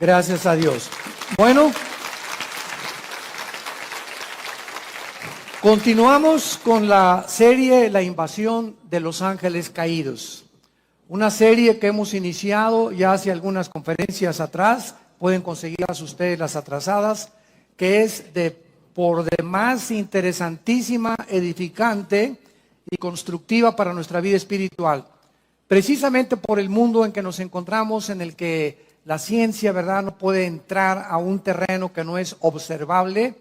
Gracias a Dios. Bueno, continuamos con la serie La invasión de los ángeles caídos. Una serie que hemos iniciado ya hace algunas conferencias atrás, pueden conseguirlas ustedes las atrasadas, que es de por demás interesantísima, edificante y constructiva para nuestra vida espiritual. Precisamente por el mundo en que nos encontramos, en el que la ciencia, ¿verdad?, no puede entrar a un terreno que no es observable,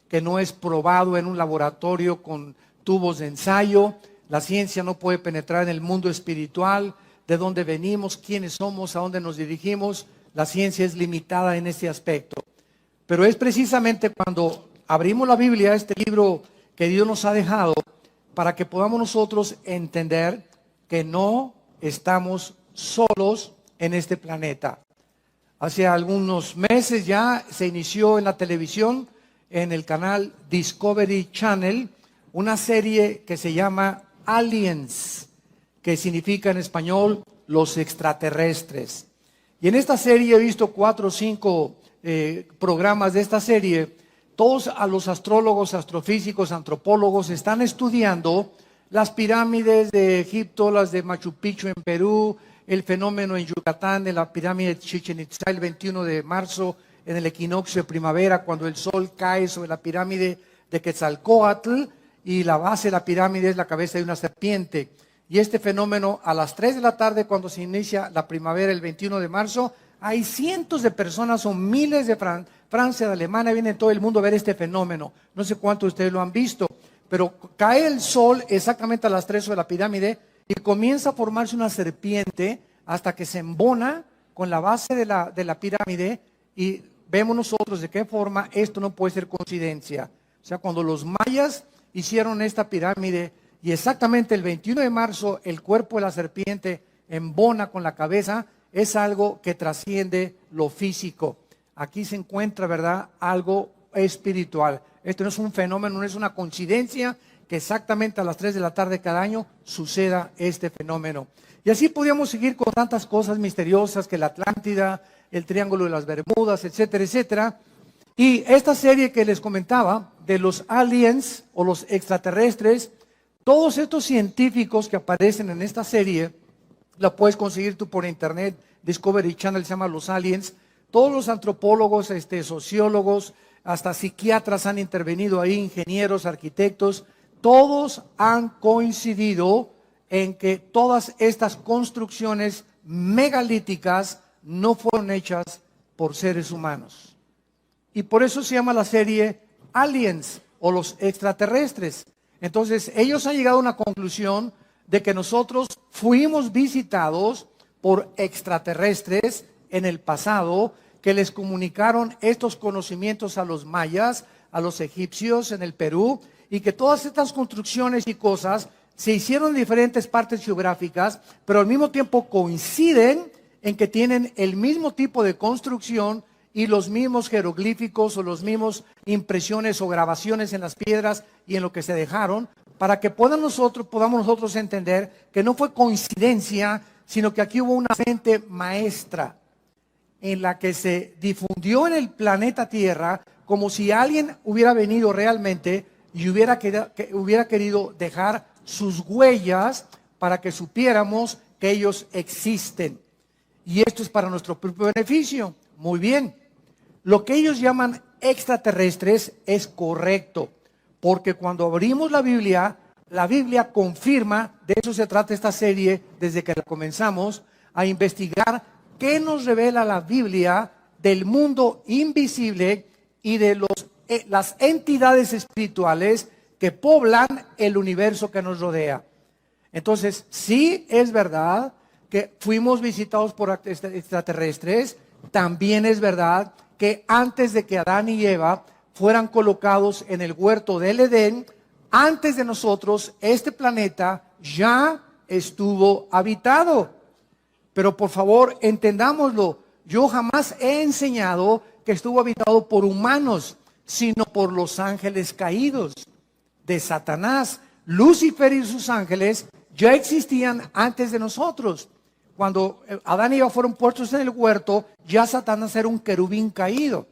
que no es probado en un laboratorio con tubos de ensayo. La ciencia no puede penetrar en el mundo espiritual, de dónde venimos, quiénes somos, a dónde nos dirigimos. La ciencia es limitada en este aspecto. Pero es precisamente cuando abrimos la Biblia, este libro que Dios nos ha dejado, para que podamos nosotros entender que no estamos solos en este planeta. Hace algunos meses ya se inició en la televisión, en el canal Discovery Channel, una serie que se llama Aliens, que significa en español los extraterrestres. Y en esta serie he visto 4 o 5 programas de esta serie. Todos a los astrólogos, astrofísicos, antropólogos están estudiando las pirámides de Egipto, las de Machu Picchu en Perú, el fenómeno en Yucatán de la pirámide de Chichén Itzá el 21 de marzo en el equinoccio de primavera, cuando el sol cae sobre la pirámide de Quetzalcóatl y la base de la pirámide es la cabeza de una serpiente. Y este fenómeno a las 3 de la tarde, cuando se inicia la primavera el 21 de marzo, hay cientos de personas, son miles de Francia, de Alemania, viene todo el mundo a ver este fenómeno. No sé cuántos de ustedes lo han visto, pero cae el sol exactamente a las 3 sobre la pirámide y comienza a formarse una serpiente hasta que se embona con la base de la pirámide y vemos nosotros de qué forma esto no puede ser coincidencia. O sea, cuando los mayas hicieron esta pirámide y exactamente el 21 de marzo el cuerpo de la serpiente embona con la cabeza, es algo que trasciende lo físico. Aquí se encuentra, ¿verdad?, algo espiritual. Esto no es un fenómeno, no es una coincidencia que exactamente a las 3 de la tarde cada año suceda este fenómeno. Y así podríamos seguir con tantas cosas misteriosas que la Atlántida, el Triángulo de las Bermudas, etcétera, etcétera. Y esta serie que les comentaba de los aliens o los extraterrestres, todos estos científicos que aparecen en esta serie, la puedes conseguir tú por internet, Discovery Channel se llama Los Aliens. Todos los antropólogos, sociólogos, hasta psiquiatras han intervenido ahí, ingenieros, arquitectos, todos han coincidido en que todas estas construcciones megalíticas no fueron hechas por seres humanos. Y por eso se llama la serie Aliens o los extraterrestres. Entonces, ellos han llegado a una conclusión de que nosotros fuimos visitados por extraterrestres en el pasado, que les comunicaron estos conocimientos a los mayas, a los egipcios en el Perú, y que todas estas construcciones y cosas se hicieron en diferentes partes geográficas, pero al mismo tiempo coinciden en que tienen el mismo tipo de construcción y los mismos jeroglíficos o los mismos impresiones o grabaciones en las piedras y en lo que se dejaron, para que podamos nosotros entender que no fue coincidencia, sino que aquí hubo una mente maestra en la que se difundió en el planeta Tierra como si alguien hubiera venido realmente y hubiera querido dejar sus huellas para que supiéramos que ellos existen. Y esto es para nuestro propio beneficio. Muy bien. Lo que ellos llaman extraterrestres es correcto, porque cuando abrimos la Biblia confirma, de eso se trata esta serie desde que la comenzamos, a investigar qué nos revela la Biblia del mundo invisible y de las entidades espirituales que poblan el universo que nos rodea. Entonces, sí es verdad que fuimos visitados por extraterrestres, también es verdad que antes de que Adán y Eva fueran colocados en el huerto del Edén, antes de nosotros, este planeta ya estuvo habitado. Pero por favor, entendámoslo, yo jamás he enseñado que estuvo habitado por humanos, sino por los ángeles caídos de Satanás. Lucifer y sus ángeles ya existían antes de nosotros, cuando Adán y Eva fueron puestos en el huerto, ya Satanás era un querubín caído.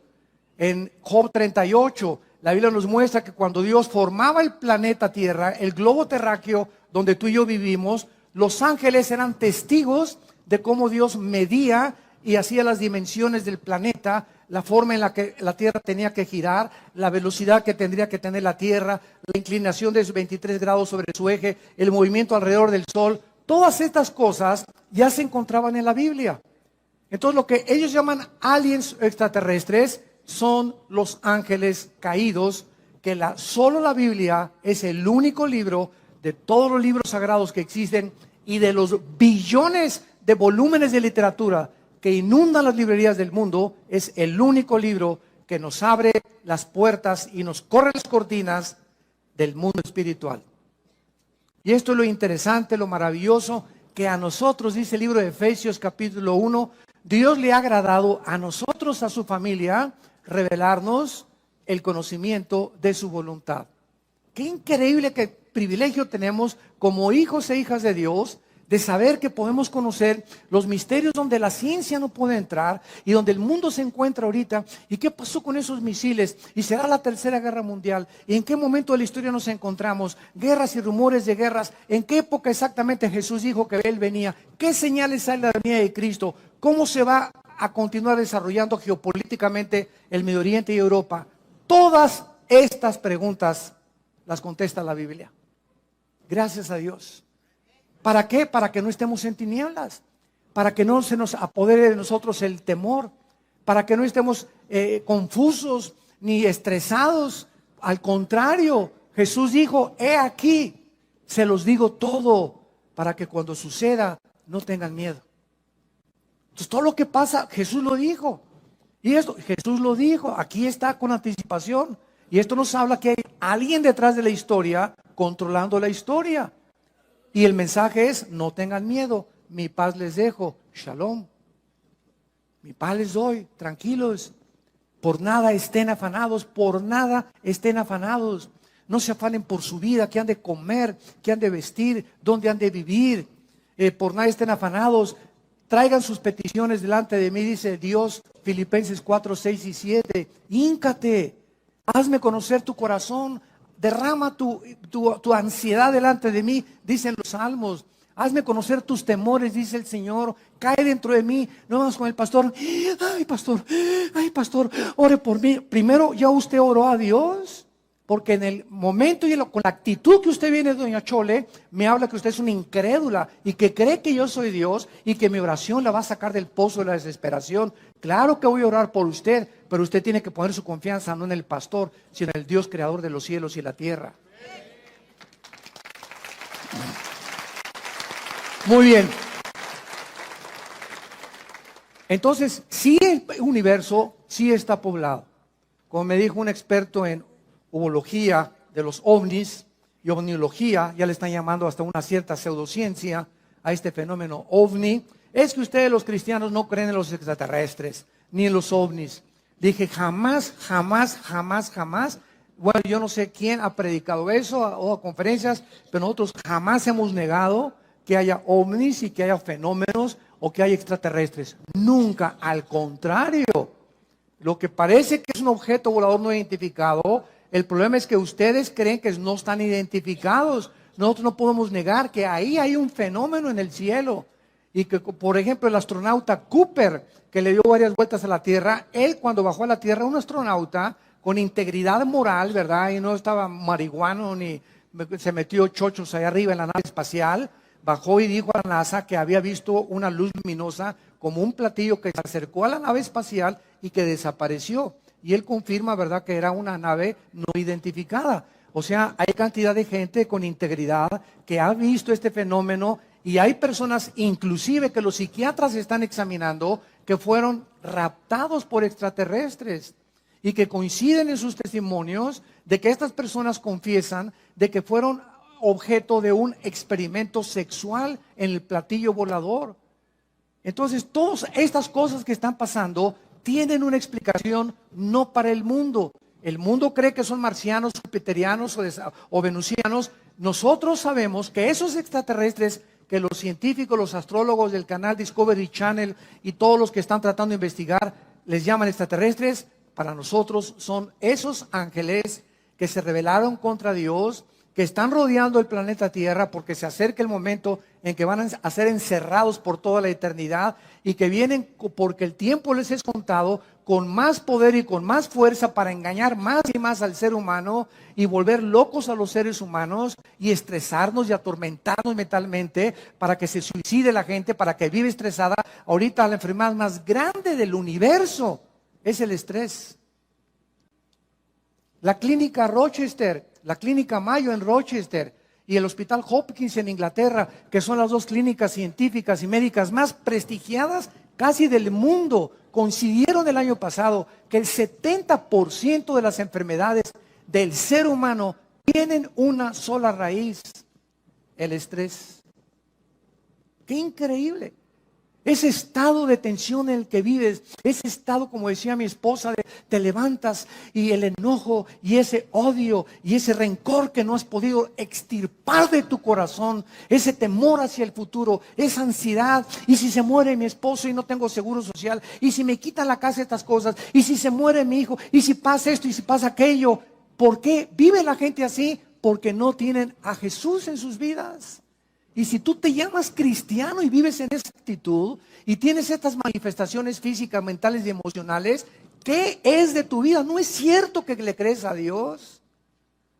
En Job 38, la Biblia nos muestra que cuando Dios formaba el planeta Tierra, el globo terráqueo donde tú y yo vivimos, los ángeles eran testigos de cómo Dios medía y hacía las dimensiones del planeta, la forma en la que la Tierra tenía que girar, la velocidad que tendría que tener la Tierra, la inclinación de 23 grados sobre su eje, el movimiento alrededor del Sol. Todas estas cosas ya se encontraban en la Biblia. Entonces lo que ellos llaman aliens extraterrestres son los ángeles caídos, que solo la Biblia es el único libro de todos los libros sagrados que existen y de los billones de volúmenes de literatura que inundan las librerías del mundo, es el único libro que nos abre las puertas y nos corre las cortinas del mundo espiritual. Y esto es lo interesante, lo maravilloso, que a nosotros, dice el libro de Efesios capítulo 1, Dios le ha agradado a nosotros, a su familia, revelarnos el conocimiento de su voluntad. Qué increíble, qué privilegio tenemos como hijos e hijas de Dios, de saber que podemos conocer los misterios donde la ciencia no puede entrar y donde el mundo se encuentra ahorita. ¿Y qué pasó con esos misiles? ¿Y será la tercera guerra mundial? ¿Y en qué momento de la historia nos encontramos? Guerras y rumores de guerras. ¿En qué época exactamente Jesús dijo que Él venía? ¿Qué señales hay de la venida de Cristo? ¿Cómo se va a continuar desarrollando geopolíticamente el Medio Oriente y Europa? Todas estas preguntas las contesta la Biblia. Gracias a Dios. ¿Para qué? Para que no estemos en tinieblas, para que no se nos apodere de nosotros el temor, para que no estemos confusos ni estresados. Al contrario, Jesús dijo, he aquí, se los digo todo, para que cuando suceda no tengan miedo. Entonces todo lo que pasa, Jesús lo dijo. Y esto, Jesús lo dijo, aquí está con anticipación. Y esto nos habla que hay alguien detrás de la historia controlando la historia. Y el mensaje es, no tengan miedo, mi paz les dejo, shalom. Mi paz les doy, tranquilos. Por nada estén afanados, por nada estén afanados. No se afanen por su vida, qué han de comer, qué han de vestir, dónde han de vivir. Por nada estén afanados. Traigan sus peticiones delante de mí, dice Dios, Filipenses 4, 6 y 7. Híncate, hazme conocer tu corazón. Derrama tu ansiedad delante de mí, dicen los salmos. Hazme conocer tus temores, dice el Señor. Cae dentro de mí. No vamos con el pastor. Ay, pastor, ore por mí. Primero, ¿ya usted oró a Dios? Porque en el momento y con la actitud que usted viene, doña Chole, me habla que usted es una incrédula y que cree que yo soy Dios y que mi oración la va a sacar del pozo de la desesperación. Claro que voy a orar por usted, pero usted tiene que poner su confianza no en el pastor, sino en el Dios creador de los cielos y la tierra. Muy bien. Entonces, sí, el universo sí está poblado. Como me dijo un experto en ufología de los ovnis y ovniología, ya le están llamando hasta una cierta pseudociencia a este fenómeno ovni, es que ustedes los cristianos no creen en los extraterrestres, ni en los ovnis. Dije, jamás. Bueno, yo no sé quién ha predicado eso o a conferencias, pero nosotros jamás hemos negado que haya ovnis y que haya fenómenos o que haya extraterrestres. Nunca, al contrario. Lo que parece que es un objeto volador no identificado, el problema es que ustedes creen que no están identificados. Nosotros no podemos negar que ahí hay un fenómeno en el cielo. Y que, por ejemplo, el astronauta Cooper, que le dio varias vueltas a la Tierra, él cuando bajó a la Tierra, un astronauta con integridad moral, ¿verdad? Y no estaba marihuano ni se metió chochos allá arriba en la nave espacial, bajó y dijo a la NASA que había visto una luz luminosa como un platillo que se acercó a la nave espacial y que desapareció. Y él confirma, ¿verdad?, que era una nave no identificada. O sea, hay cantidad de gente con integridad que ha visto este fenómeno y hay personas, inclusive que los psiquiatras están examinando, que fueron raptados por extraterrestres y que coinciden en sus testimonios de que estas personas confiesan de que fueron objeto de un experimento sexual en el platillo volador. Entonces, todas estas cosas que están pasando tienen una explicación no para el mundo. El mundo cree que son marcianos, jupiterianos o venusianos. Nosotros sabemos que esos extraterrestres que que los científicos, los astrólogos del canal Discovery Channel y todos los que están tratando de investigar les llaman extraterrestres, para nosotros son esos ángeles que se rebelaron contra Dios, que están rodeando el planeta Tierra porque se acerca el momento en que van a ser encerrados por toda la eternidad y que vienen porque el tiempo les es contado con más poder y con más fuerza para engañar más y más al ser humano y volver locos a los seres humanos y estresarnos y atormentarnos mentalmente para que se suicide la gente, para que vive estresada. Ahorita la enfermedad más grande del universo es el estrés. La clínica Rochester, la clínica Mayo en Rochester y el Hospital Hopkins en Inglaterra, que son las dos clínicas científicas y médicas más prestigiadas casi del mundo, coincidieron el año pasado que el 70% de las enfermedades del ser humano tienen una sola raíz: el estrés. ¡Qué increíble! Ese estado de tensión en el que vives, ese estado, como decía mi esposa, de te levantas y el enojo y ese odio y ese rencor que no has podido extirpar de tu corazón, ese temor hacia el futuro, esa ansiedad, y si se muere mi esposo y no tengo seguro social, y si me quitan la casa estas cosas, y si se muere mi hijo, y si pasa esto y si pasa aquello. ¿Por qué vive la gente así? Porque no tienen a Jesús en sus vidas. Y si tú te llamas cristiano y vives en esa actitud y tienes estas manifestaciones físicas, mentales y emocionales, ¿qué es de tu vida? ¿No es cierto que le crees a Dios?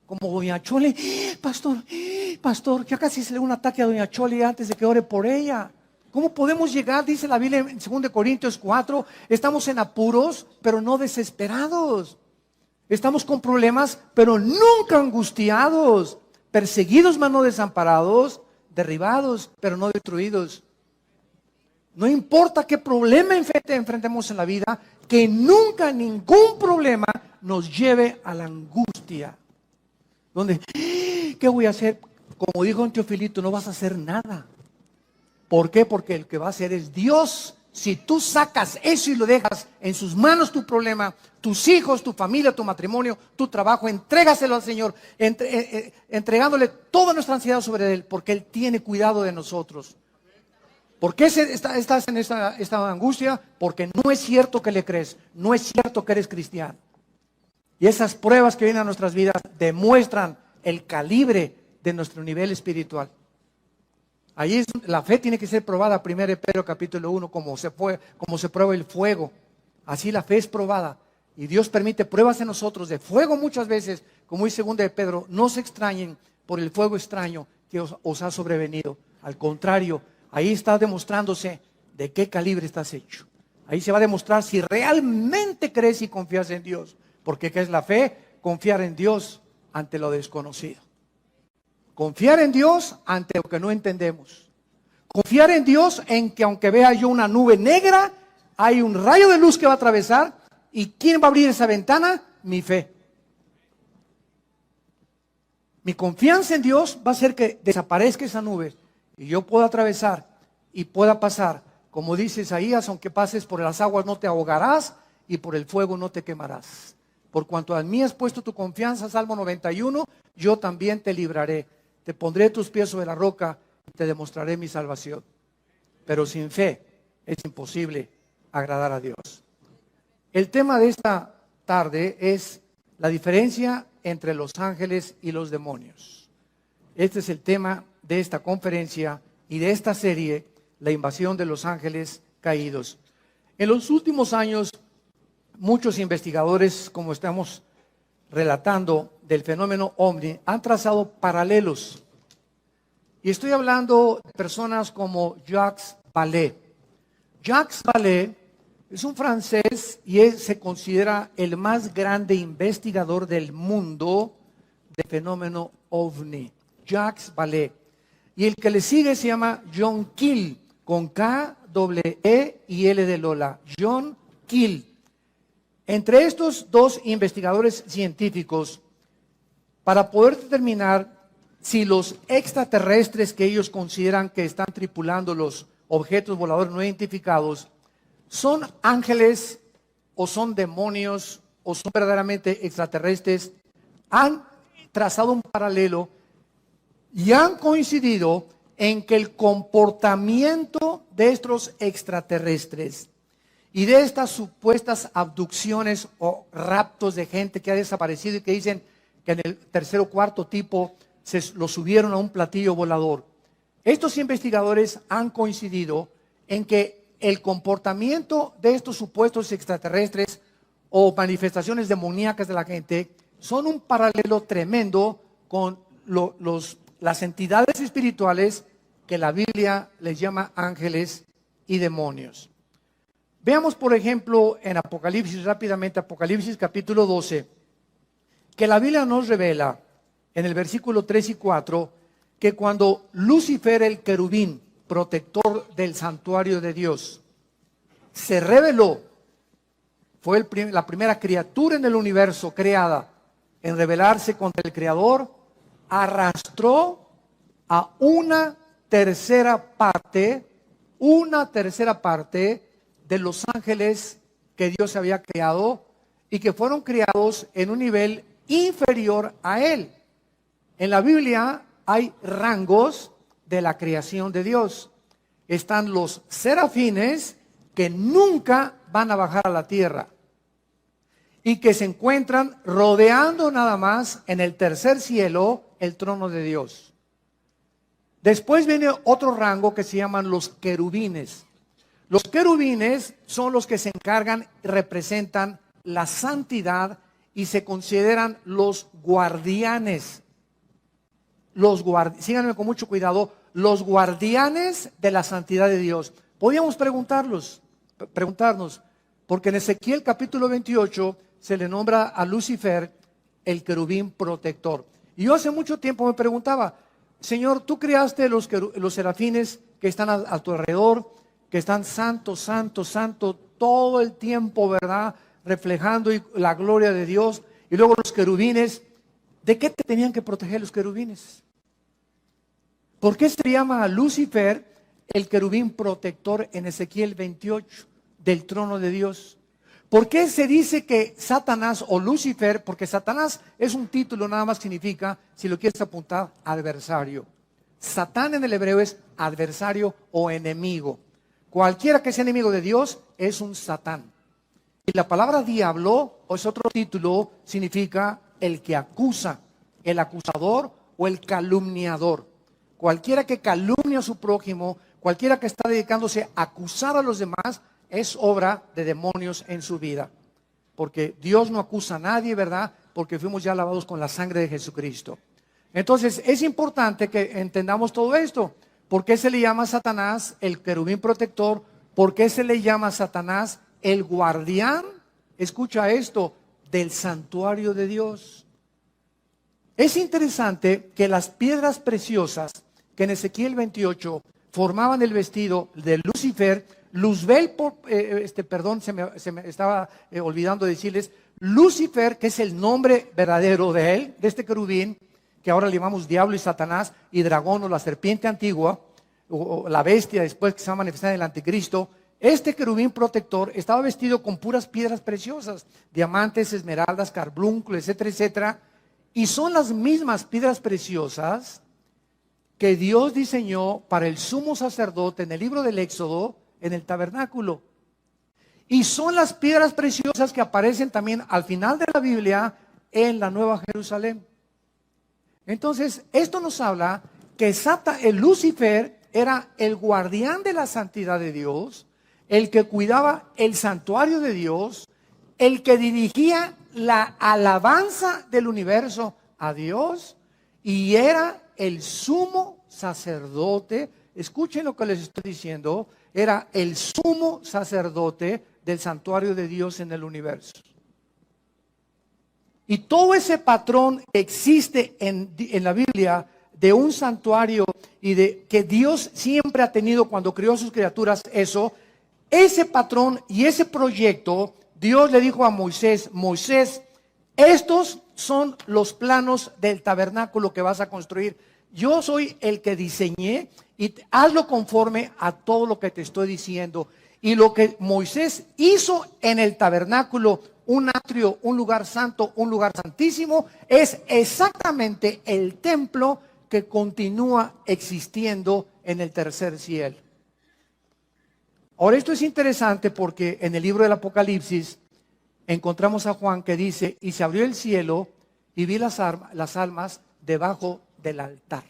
Como doña Chole, pastor, ya casi se le da un ataque a doña Chole antes de que ore por ella. ¿Cómo podemos llegar? Dice la Biblia en 2 Corintios 4, estamos en apuros, pero no desesperados. Estamos con problemas, pero nunca angustiados. Perseguidos, mas no desamparados. Derribados, pero no destruidos. No importa qué problema enfrentemos en la vida, que nunca ningún problema nos lleve a la angustia. Donde, ¿qué voy a hacer? Como dijo un Teofilito, no vas a hacer nada. ¿Por qué? Porque el que va a hacer es Dios. Si tú sacas eso y lo dejas en sus manos, tu problema, tus hijos, tu familia, tu matrimonio, tu trabajo, entrégaselo al Señor, entregándole toda nuestra ansiedad sobre Él, porque Él tiene cuidado de nosotros. ¿Por qué estás en esta angustia? Porque no es cierto que le crees, no es cierto que eres cristiano. Y esas pruebas que vienen a nuestras vidas demuestran el calibre de nuestro nivel espiritual. Allí la fe tiene que ser probada, 1 Pedro capítulo 1, como se prueba el fuego. Así la fe es probada. Y Dios permite pruebas en nosotros de fuego muchas veces, como dice 2 Pedro, no se extrañen por el fuego extraño que os ha sobrevenido. Al contrario, ahí está demostrándose de qué calibre estás hecho. Ahí se va a demostrar si realmente crees y confías en Dios. Porque ¿qué es la fe? Confiar en Dios ante lo desconocido. Confiar en Dios ante lo que no entendemos. Confiar en Dios en que aunque vea yo una nube negra, hay un rayo de luz que va a atravesar. ¿Y quién va a abrir esa ventana? Mi fe. Mi confianza en Dios va a hacer que desaparezca esa nube y yo pueda atravesar y pueda pasar. Como dice Isaías, aunque pases por las aguas no te ahogarás y por el fuego no te quemarás. Por cuanto a mí has puesto tu confianza, Salmo 91, yo también te libraré. Te pondré tus pies sobre la roca y te demostraré mi salvación. Pero sin fe es imposible agradar a Dios. El tema de esta tarde es la diferencia entre los ángeles y los demonios. Este es el tema de esta conferencia y de esta serie, la invasión de los ángeles caídos. En los últimos años, muchos investigadores, como estamos relatando del fenómeno OVNI, han trazado paralelos. Y estoy hablando de personas como Jacques Vallée. Jacques Vallée es un francés y se considera el más grande investigador del mundo del fenómeno OVNI. Jacques Vallée. Y el que le sigue se llama John Keel, con K, E y L de Lola. John Keel. Entre estos dos investigadores científicos, para poder determinar si los extraterrestres que ellos consideran que están tripulando los objetos voladores no identificados son ángeles o son demonios o son verdaderamente extraterrestres, han trazado un paralelo y han coincidido en que el comportamiento de estos extraterrestres y de estas supuestas abducciones o raptos de gente que ha desaparecido y que dicen que en el tercer o cuarto tipo lo subieron a un platillo volador. Estos investigadores han coincidido en que el comportamiento de estos supuestos extraterrestres o manifestaciones demoníacas de la gente son un paralelo tremendo con las entidades espirituales que la Biblia les llama ángeles y demonios. Veamos, por ejemplo, en Apocalipsis, rápidamente, Apocalipsis capítulo 12, que la Biblia nos revela en el versículo 3 y 4 que cuando Lucifer, el querubín, protector del santuario de Dios, se rebeló, fue la primera criatura en el universo creada en rebelarse contra el Creador, arrastró a una tercera parte de los ángeles que Dios había creado y que fueron creados en un nivel inferior a él. En la Biblia hay rangos de la creación de Dios. Están los serafines que nunca van a bajar a la tierra y que se encuentran rodeando nada más en el tercer cielo el trono de Dios. Después viene otro rango que se llaman los querubines. Los querubines son los que se encargan y representan la santidad y se consideran los guardianes. Síganme con mucho cuidado, los guardianes de la santidad de Dios. Podríamos preguntarnos, porque en Ezequiel capítulo 28 se le nombra a Lucifer el querubín protector. Y yo hace mucho tiempo me preguntaba, Señor, tú creaste los serafines que están a tu alrededor, que están santo, santo, santo, todo el tiempo, ¿verdad? Reflejando la gloria de Dios. Y luego los querubines, ¿de qué te tenían que proteger los querubines? ¿Por qué se llama a Lucifer el querubín protector en Ezequiel 28 del trono de Dios? ¿Por qué se dice que Satanás o Lucifer? Porque Satanás es un título, nada más significa, si lo quieres apuntar, adversario. Satán en el hebreo es adversario o enemigo. Cualquiera que sea enemigo de Dios es un Satán. Y la palabra diablo, o es otro título, significa el que acusa, el acusador o el calumniador. Cualquiera que calumnia a su prójimo, cualquiera que está dedicándose a acusar a los demás, es obra de demonios en su vida. Porque Dios no acusa a nadie, ¿verdad? Porque fuimos ya lavados con la sangre de Jesucristo. Entonces, es importante que entendamos todo esto. ¿Por qué se le llama a Satanás el querubín protector? ¿Por qué se le llama a Satanás el guardián? Escucha esto, del santuario de Dios. Es interesante que las piedras preciosas que en Ezequiel 28 formaban el vestido de Lucifer, Luzbel, se me estaba olvidando decirles, Lucifer, que es el nombre verdadero de él, de este querubín, que ahora le llamamos diablo y Satanás, y dragón o la serpiente antigua, o la bestia después que se va a manifestar en el anticristo. Este querubín protector estaba vestido con puras piedras preciosas, diamantes, esmeraldas, carbunclos, etcétera, etcétera, y son las mismas piedras preciosas que Dios diseñó para el sumo sacerdote en el libro del Éxodo, en el tabernáculo. Y son las piedras preciosas que aparecen también al final de la Biblia en la Nueva Jerusalén. Entonces, esto nos habla que el Lucifer era el guardián de la santidad de Dios, el que cuidaba el santuario de Dios, el que dirigía la alabanza del universo a Dios, y era el sumo sacerdote. Escuchen lo que les estoy diciendo, era el sumo sacerdote del santuario de Dios en el universo. Y todo ese patrón que existe en la Biblia de un santuario y de que Dios siempre ha tenido cuando creó a sus criaturas, ese patrón y ese proyecto, Dios le dijo a Moisés, Moisés, estos son los planos del tabernáculo que vas a construir. Yo soy el que diseñé y hazlo conforme a todo lo que te estoy diciendo. Y lo que Moisés hizo en el tabernáculo, un atrio, un lugar santo, un lugar santísimo, es exactamente el templo que continúa existiendo en el tercer cielo. Ahora, esto es interesante porque en el libro del Apocalipsis encontramos a Juan que dice: y se abrió el cielo y vi las almas debajo del altar.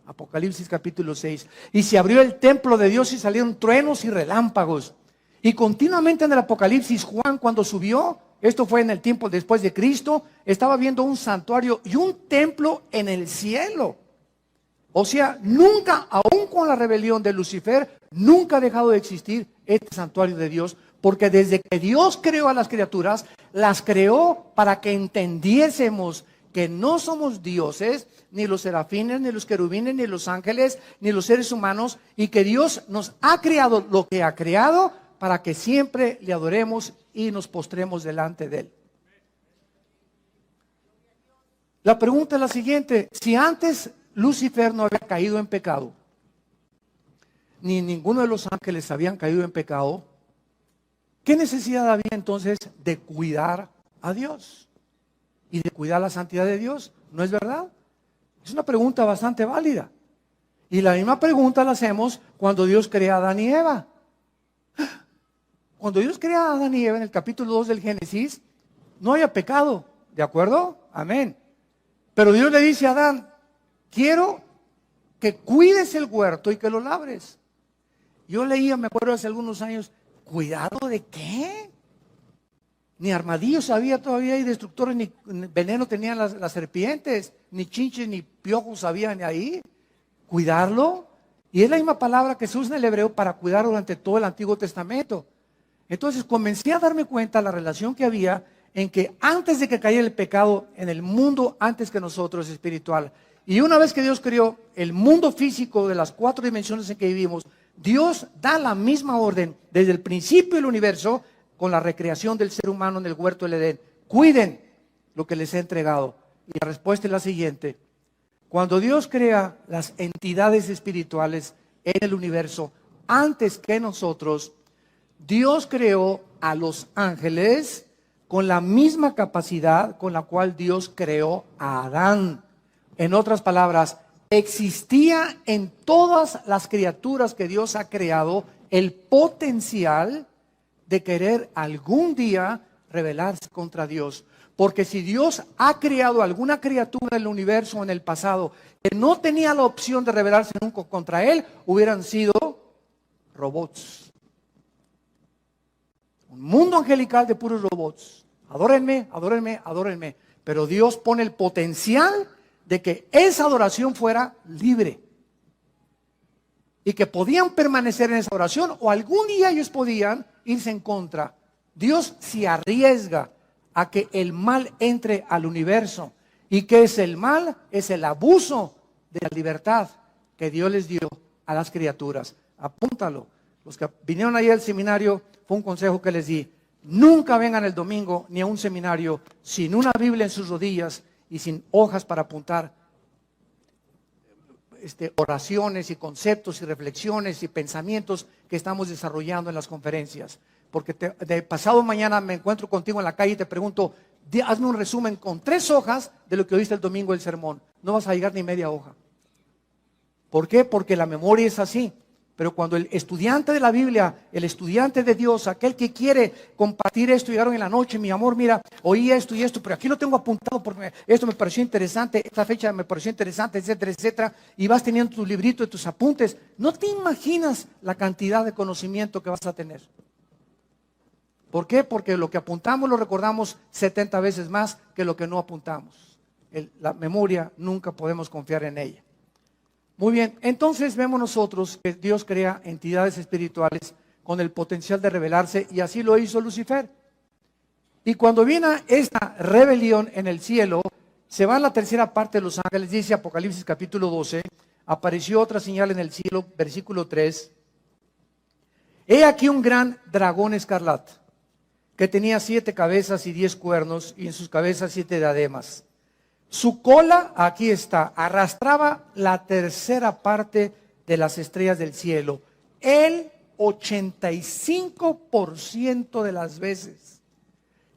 Apocalipsis capítulo 6. Y se abrió el templo de Dios y salieron truenos y relámpagos. Y continuamente en el Apocalipsis, Juan, cuando subió, esto fue en el tiempo después de Cristo, estaba viendo un santuario y un templo en el cielo. O sea, nunca, aún con la rebelión de Lucifer, nunca ha dejado de existir este santuario de Dios, porque desde que Dios creó a las criaturas, las creó para que entendiésemos que no somos dioses, ni los serafines, ni los querubines, ni los ángeles, ni los seres humanos, y que Dios nos ha creado lo que ha creado para que siempre le adoremos y nos postremos delante de Él. La pregunta es la siguiente: si antes Lucifer no había caído en pecado, ni ninguno de los ángeles habían caído en pecado, ¿qué necesidad había entonces de cuidar a Dios y de cuidar la santidad de Dios? ¿No es verdad? Es una pregunta bastante válida. Y la misma pregunta la hacemos cuando Dios crea a Adán y Eva. Cuando Dios crea a Adán y Eva en el capítulo 2 del Génesis, no había pecado, ¿de acuerdo? Amén. Pero Dios le dice a Adán: quiero que cuides el huerto y que lo labres. Yo leía, me acuerdo hace algunos años, ¿cuidado de qué? Ni armadillos había todavía, y destructores, ni veneno tenían las serpientes, ni chinches, ni piojos habían ahí. ¿Cuidarlo? Y es la misma palabra que se usa en el hebreo para cuidar durante todo el Antiguo Testamento. Entonces comencé a darme cuenta de la relación que había en que antes de que cayera el pecado en el mundo, antes que nosotros, espiritual, y una vez que Dios creó el mundo físico de las 4 dimensiones en que vivimos, Dios da la misma orden desde el principio del universo con la recreación del ser humano en el huerto del Edén: cuiden lo que les he entregado. Y la respuesta es la siguiente: cuando Dios crea las entidades espirituales en el universo, antes que nosotros, Dios creó a los ángeles con la misma capacidad con la cual Dios creó a Adán. En otras palabras, existía en todas las criaturas que Dios ha creado el potencial de querer algún día rebelarse contra Dios. Porque si Dios ha creado alguna criatura en el universo o en el pasado que no tenía la opción de rebelarse nunca contra Él, hubieran sido robots. Un mundo angelical de puros robots. Adórenme, adórenme, adórenme. Pero Dios pone el potencial de que esa adoración fuera libre. Y que podían permanecer en esa oración, o algún día ellos podían irse en contra. Dios se arriesga a que el mal entre al universo. ¿Y qué es el mal? Es el abuso de la libertad que Dios les dio a las criaturas. Apúntalo. Los que vinieron ahí al seminario, fue un consejo que les di: nunca vengan el domingo ni a un seminario sin una Biblia en sus rodillas y sin hojas para apuntar oraciones y conceptos y reflexiones y pensamientos que estamos desarrollando en las conferencias. Porque de pasado mañana me encuentro contigo en la calle y te pregunto: hazme un resumen con 3 hojas de lo que oíste el domingo del sermón. No vas a llegar ni media hoja. ¿Por qué? Porque la memoria es así. Pero cuando el estudiante de la Biblia, el estudiante de Dios, aquel que quiere compartir esto, llegaron en la noche: mi amor, mira, oí esto y esto, pero aquí lo tengo apuntado porque esto me pareció interesante, esta fecha me pareció interesante, etcétera, etcétera, y vas teniendo tu librito de tus apuntes. No te imaginas la cantidad de conocimiento que vas a tener. ¿Por qué? Porque lo que apuntamos lo recordamos 70 veces más que lo que no apuntamos. La memoria nunca podemos confiar en ella. Muy bien, entonces vemos nosotros que Dios crea entidades espirituales con el potencial de rebelarse, y así lo hizo Lucifer. Y cuando viene esta rebelión en el cielo, se va a la tercera parte de los ángeles. Dice Apocalipsis capítulo 12, apareció otra señal en el cielo, versículo 3. He aquí un gran dragón escarlata, que tenía 7 cabezas y 10 cuernos, y en sus cabezas 7 diademas. Su cola, aquí está, arrastraba la tercera parte de las estrellas del cielo. El 85% de las veces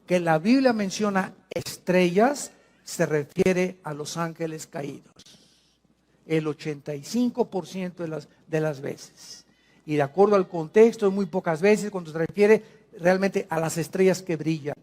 que la Biblia menciona estrellas, se refiere a los ángeles caídos. el 85% de las veces. Y de acuerdo al contexto, muy pocas veces cuando se refiere realmente a las estrellas que brillan.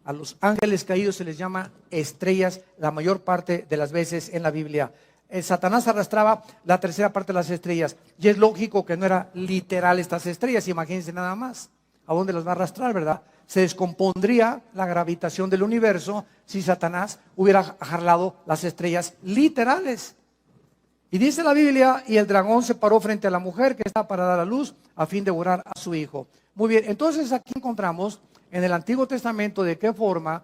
A los ángeles caídos se les llama estrellas la mayor parte de las veces en la Biblia. Satanás arrastraba la tercera parte de las estrellas. Y es lógico que no era literal estas estrellas, imagínense nada más. ¿A dónde las va a arrastrar, verdad? Se descompondría la gravitación del universo si Satanás hubiera jalado las estrellas literales. Y dice la Biblia, y el dragón se paró frente a la mujer que estaba para dar a luz a fin de devorar a su hijo. Muy bien, entonces aquí encontramos en el Antiguo Testamento de qué forma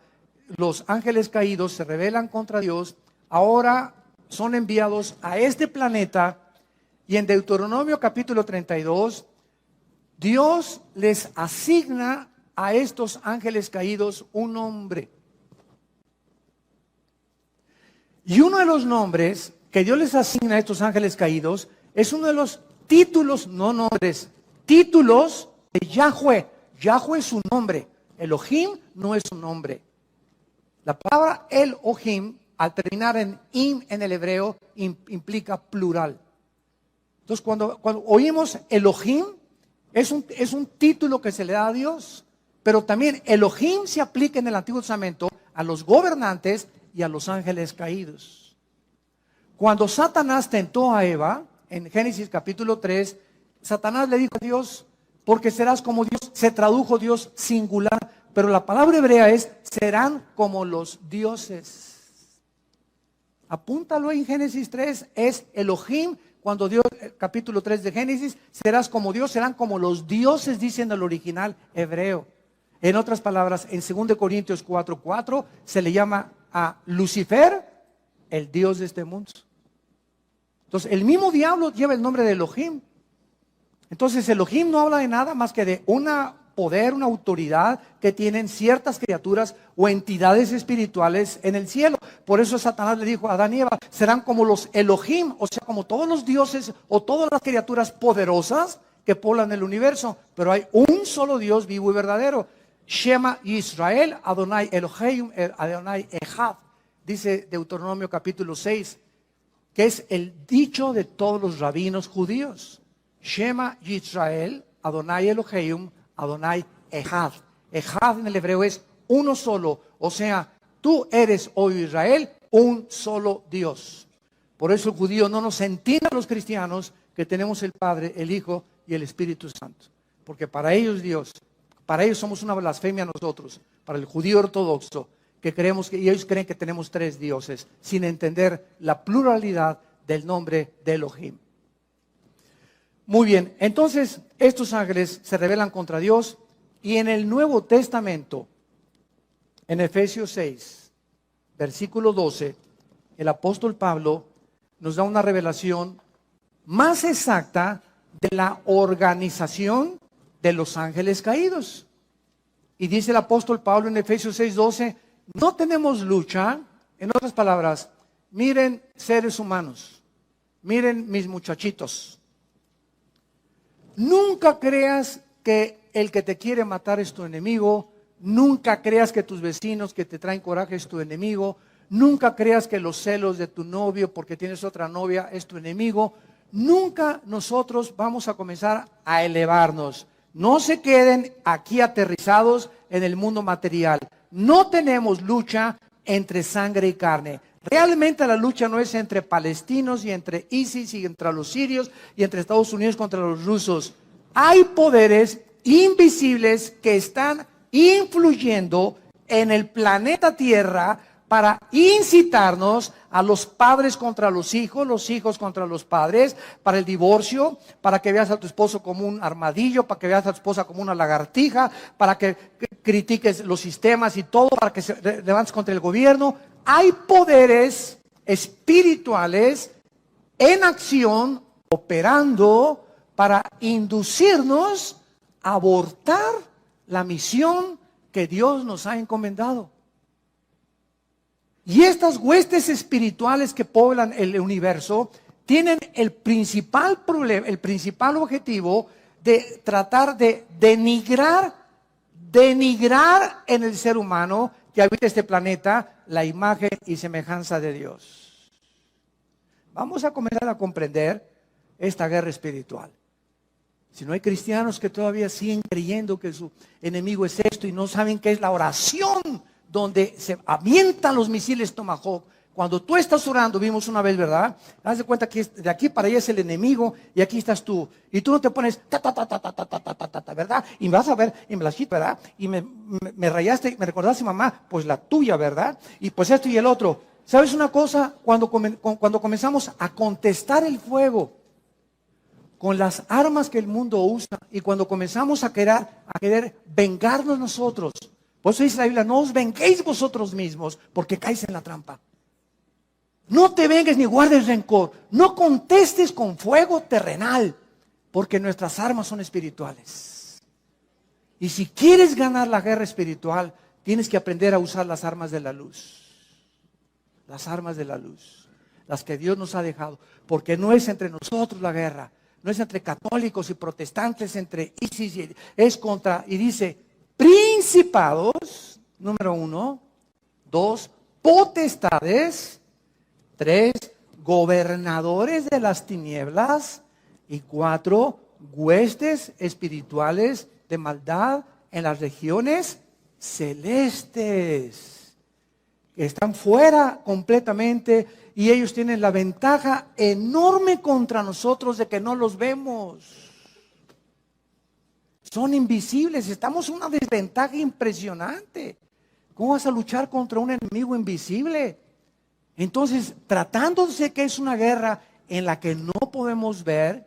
los ángeles caídos se rebelan contra Dios, ahora son enviados a este planeta, y en Deuteronomio capítulo 32, Dios les asigna a estos ángeles caídos un nombre. Y uno de los nombres que Dios les asigna a estos ángeles caídos es uno de los títulos, no nombres, títulos de Yahweh. Yahweh es su nombre. Elohim no es su nombre. La palabra Elohim, al terminar en im en el hebreo, implica plural. Entonces, cuando oímos Elohim, es un título que se le da a Dios. Pero también Elohim se aplica en el Antiguo Testamento a los gobernantes y a los ángeles caídos. Cuando Satanás tentó a Eva, en Génesis capítulo 3, Satanás le dijo a Dios, porque serás como Dios, se tradujo Dios singular, pero la palabra hebrea es, serán como los dioses. Apúntalo en Génesis 3, es Elohim, cuando Dios, capítulo 3 de Génesis, serás como Dios, serán como los dioses, dice en el original hebreo. En otras palabras, en 2 Corintios 4:4 se le llama a Lucifer el Dios de este mundo. Entonces, el mismo diablo lleva el nombre de Elohim. Entonces, Elohim no habla de nada más que de un poder, una autoridad que tienen ciertas criaturas o entidades espirituales en el cielo. Por eso Satanás le dijo a Adán y Eva, serán como los Elohim, o sea, como todos los dioses o todas las criaturas poderosas que poblan el universo. Pero hay un solo Dios vivo y verdadero. Shema Israel, Adonai Elohim, Adonai Echad, dice Deuteronomio capítulo 6, que es el dicho de todos los rabinos judíos. Shema Israel, Adonai Elohim, Adonai Echad. Echad en el hebreo es uno solo, o sea, tú eres, oh Israel, un solo Dios. Por eso el judío no nos entiende a los cristianos que tenemos el Padre, el Hijo y el Espíritu Santo. Porque para ellos Dios, para ellos somos una blasfemia nosotros, para el judío ortodoxo, que creemos que ellos creen que tenemos tres dioses, sin entender la pluralidad del nombre de Elohim. Muy bien, entonces estos ángeles se rebelan contra Dios, y en el Nuevo Testamento, en Efesios 6, versículo 12, el apóstol Pablo nos da una revelación más exacta de la organización de los ángeles caídos. Y dice el apóstol Pablo en Efesios 6:12, no tenemos lucha, en otras palabras, miren seres humanos, miren mis muchachitos, nunca creas que el que te quiere matar es tu enemigo, nunca creas que tus vecinos que te traen coraje es tu enemigo, nunca creas que los celos de tu novio porque tienes otra novia es tu enemigo. Nunca nosotros vamos a comenzar a elevarnos. No se queden aquí aterrizados en el mundo material. No tenemos lucha entre sangre y carne. Realmente la lucha no es entre palestinos y entre ISIS y entre los sirios y entre Estados Unidos contra los rusos. Hay poderes invisibles que están influyendo en el planeta Tierra para incitarnos a los padres contra los hijos contra los padres, para el divorcio, para que veas a tu esposo como un armadillo, para que veas a tu esposa como una lagartija, para que critiques los sistemas y todo, para que se levantes contra el gobierno. Hay poderes espirituales en acción, operando para inducirnos a abortar la misión que Dios nos ha encomendado. Y estas huestes espirituales que poblan el universo tienen el principal problema, el principal objetivo de tratar de denigrar en el ser humano que habita este planeta la imagen y semejanza de Dios. Vamos a comenzar a comprender esta guerra espiritual. Si no hay cristianos que todavía siguen creyendo que su enemigo es esto y no saben qué es la oración donde se avientan los misiles Tomahawk. Cuando tú estás orando, vimos una vez, ¿verdad? Haz de cuenta que de aquí para allá es el enemigo y aquí estás tú. Y tú no te pones ¿verdad? Y vas a ver, y me la chita, ¿verdad? Y me rayaste, me recordaste, mamá, pues la tuya, ¿verdad? Y pues esto y el otro. ¿Sabes una cosa? Cuando comenzamos a contestar el fuego con las armas que el mundo usa y cuando comenzamos a querer vengarnos nosotros, por eso dice la Biblia, no os venguéis vosotros mismos porque caéis en la trampa. No te vengues ni guardes rencor. No contestes con fuego terrenal, porque nuestras armas son espirituales. Y si quieres ganar la guerra espiritual, tienes que aprender a usar las armas de la luz. Las armas de la luz, las que Dios nos ha dejado. Porque no es entre nosotros la guerra, no es entre católicos y protestantes, entre ISIS, es contra, y dice, principados, número 1, 2, potestades, 3, gobernadores de las tinieblas, y 4, huestes espirituales de maldad en las regiones celestes, que están fuera completamente, y ellos tienen la ventaja enorme contra nosotros de que no los vemos. Son invisibles, estamos en una desventaja impresionante. ¿Cómo vas a luchar contra un enemigo invisible? Entonces, tratándose que es una guerra en la que no podemos ver,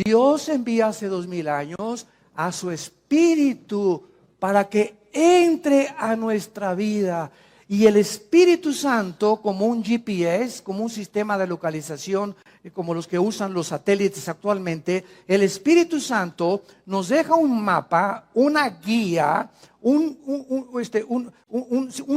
Dios envía hace 2000 años a su Espíritu para que entre a nuestra vida. Y el Espíritu Santo, como un GPS, como un sistema de localización, como los que usan los satélites actualmente, el Espíritu Santo nos deja un mapa, una guía, un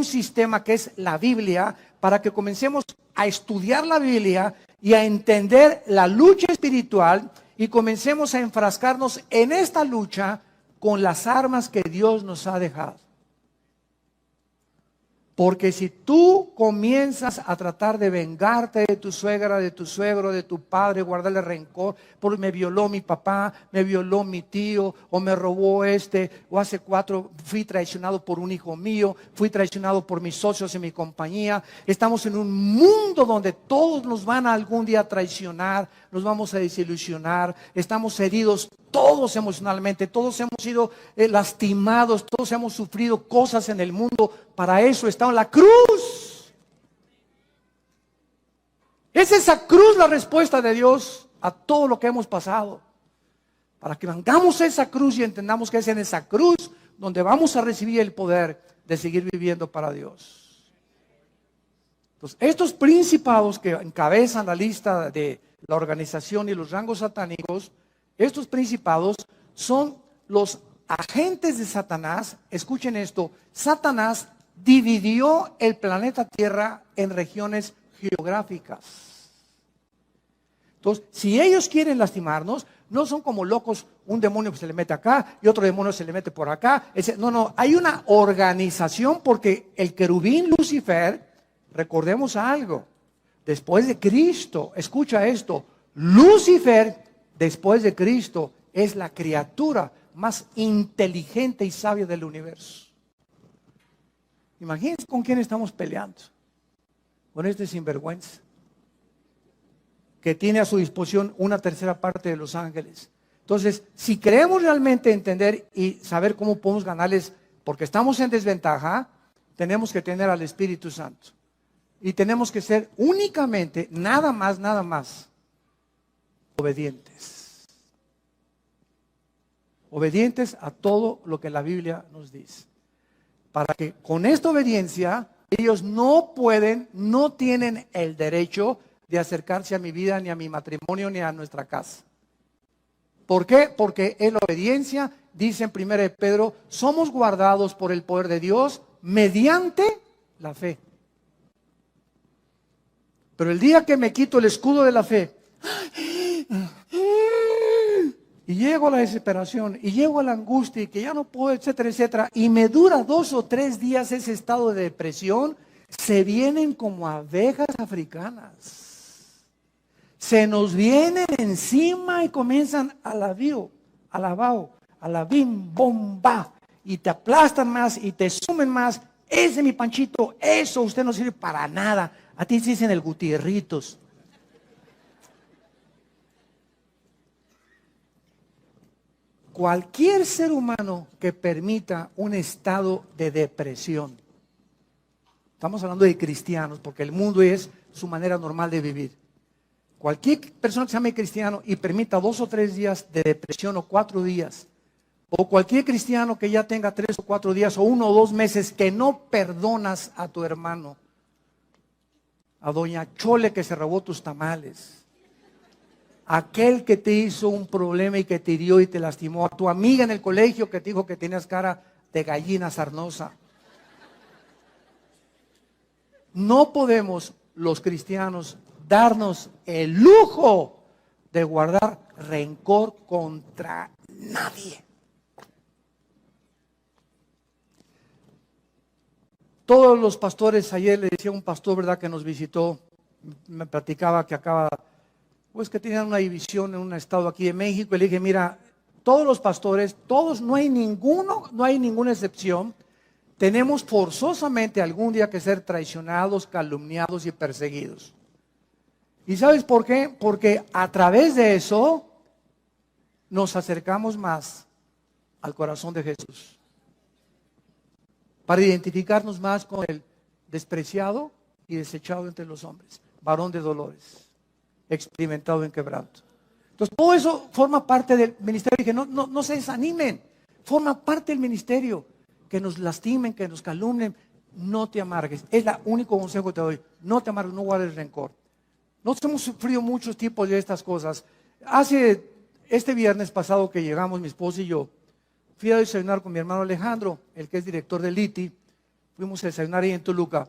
sistema que es la Biblia, para que comencemos a estudiar la Biblia y a entender la lucha espiritual y comencemos a enfrascarnos en esta lucha con las armas que Dios nos ha dejado. Porque si tú comienzas a tratar de vengarte de tu suegra, de tu suegro, de tu padre, guardarle rencor, porque me violó mi papá, me violó mi tío, o me robó o hace 4 fui traicionado por un hijo mío, fui traicionado por mis socios en mi compañía. Estamos en un mundo donde todos nos van a algún día traicionar, nos vamos a desilusionar, estamos heridos todos emocionalmente, todos hemos sido lastimados, todos hemos sufrido cosas en el mundo. Para eso está en la cruz. Es esa cruz la respuesta de Dios a todo lo que hemos pasado. Para que vengamos esa cruz y entendamos que es en esa cruz donde vamos a recibir el poder de seguir viviendo para Dios. Entonces, estos principados que encabezan la lista de la organización y los rangos satánicos, estos principados son los agentes de Satanás. Escuchen esto, Satanás dividió el planeta Tierra en regiones geográficas. Entonces, si ellos quieren lastimarnos, no son como locos, un demonio que se le mete acá y otro demonio se le mete por acá. No, hay una organización, porque el querubín Lucifer, recordemos algo, después de Cristo, escucha esto, Lucifer, después de Cristo, es la criatura más inteligente y sabia del universo. Imagínense con quién estamos peleando. Con este sinvergüenza, que tiene a su disposición 1/3 parte de los ángeles. Entonces, si queremos realmente entender y saber cómo podemos ganarles, porque estamos en desventaja, tenemos que tener al Espíritu Santo. Y tenemos que ser únicamente, nada más, obedientes. Obedientes a todo lo que la Biblia nos dice. Para que con esta obediencia ellos no tienen el derecho de acercarse a mi vida, ni a mi matrimonio, ni a nuestra casa. ¿Por qué? Porque en la obediencia, dice en 1 de Pedro, somos guardados por el poder de Dios mediante la fe. Pero el día que me quito el escudo de la fe, y llego a la desesperación, y llego a la angustia, y que ya no puedo, etcétera, etcétera, y me dura 2 o 3 días ese estado de depresión, se vienen como abejas africanas. Se nos vienen encima y comienzan a la bio, a la bao, a la bim, bomba. Y te aplastan más y te sumen más. Ese mi Panchito, eso usted no sirve para nada. A ti se dicen el Gutierritos. Cualquier ser humano que permita un estado de depresión, estamos hablando de cristianos, porque el mundo es su manera normal de vivir. Cualquier persona que se llame cristiano y permita 2 o 3 días de depresión o 4 días, o cualquier cristiano que ya tenga 3 o 4 días o 1 o 2 meses que no perdonas a tu hermano, a doña Chole que se robó tus tamales, aquel que te hizo un problema y que te hirió y te lastimó, a tu amiga en el colegio que te dijo que tenías cara de gallina sarnosa. No podemos los cristianos darnos el lujo de guardar rencor contra nadie. Todos los pastores, ayer le decía a un pastor, ¿verdad?, que nos visitó, me platicaba que acaba, pues que tenían una división en un estado aquí de México, y le dije, mira, todos los pastores, todos, no hay ninguna excepción, tenemos forzosamente algún día que ser traicionados, calumniados y perseguidos. ¿Y sabes por qué? Porque a través de eso nos acercamos más al corazón de Jesús. Para identificarnos más con el despreciado y desechado entre los hombres, varón de dolores, experimentado en quebranto. Entonces todo eso forma parte del ministerio. Dije, no se desanimen, forma parte del ministerio. Que nos lastimen, que nos calumnien, no te amargues. Es el único consejo que te doy. No te amargues, no guardes rencor. Nosotros hemos sufrido muchos tipos de estas cosas. Este viernes pasado que llegamos, mi esposa y yo, fui a desayunar con mi hermano Alejandro, el que es director del ITI. Fuimos a desayunar ahí en Toluca.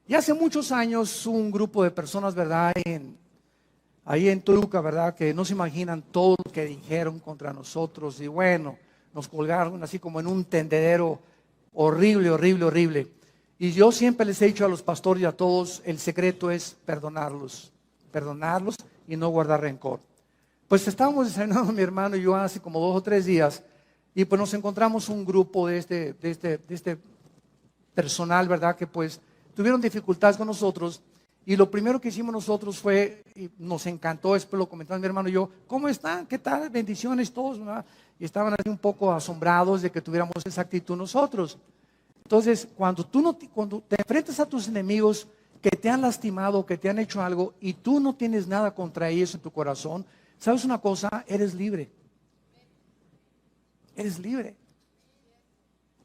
Y hace muchos años un grupo de personas, ¿verdad?, ahí en Toluca, ¿verdad?, que no se imaginan todo lo que dijeron contra nosotros. Y bueno, nos colgaron así como en un tendedero horrible, horrible, horrible. Y yo siempre les he dicho a los pastores y a todos, el secreto es perdonarlos y no guardar rencor. Pues estábamos desayunando mi hermano y yo hace como 2 o 3 días, y pues nos encontramos un grupo de este personal, ¿verdad?, que pues tuvieron dificultades con nosotros, y lo primero que hicimos nosotros fue, y nos encantó, después lo comentamos mi hermano y yo, ¿cómo están? ¿Qué tal? Bendiciones todos, ¿verdad? Y estaban así un poco asombrados de que tuviéramos esa actitud nosotros. Entonces, cuando te enfrentas a tus enemigos que te han lastimado, que te han hecho algo, y tú no tienes nada contra ellos en tu corazón, ¿sabes una cosa? Eres libre. Eres libre.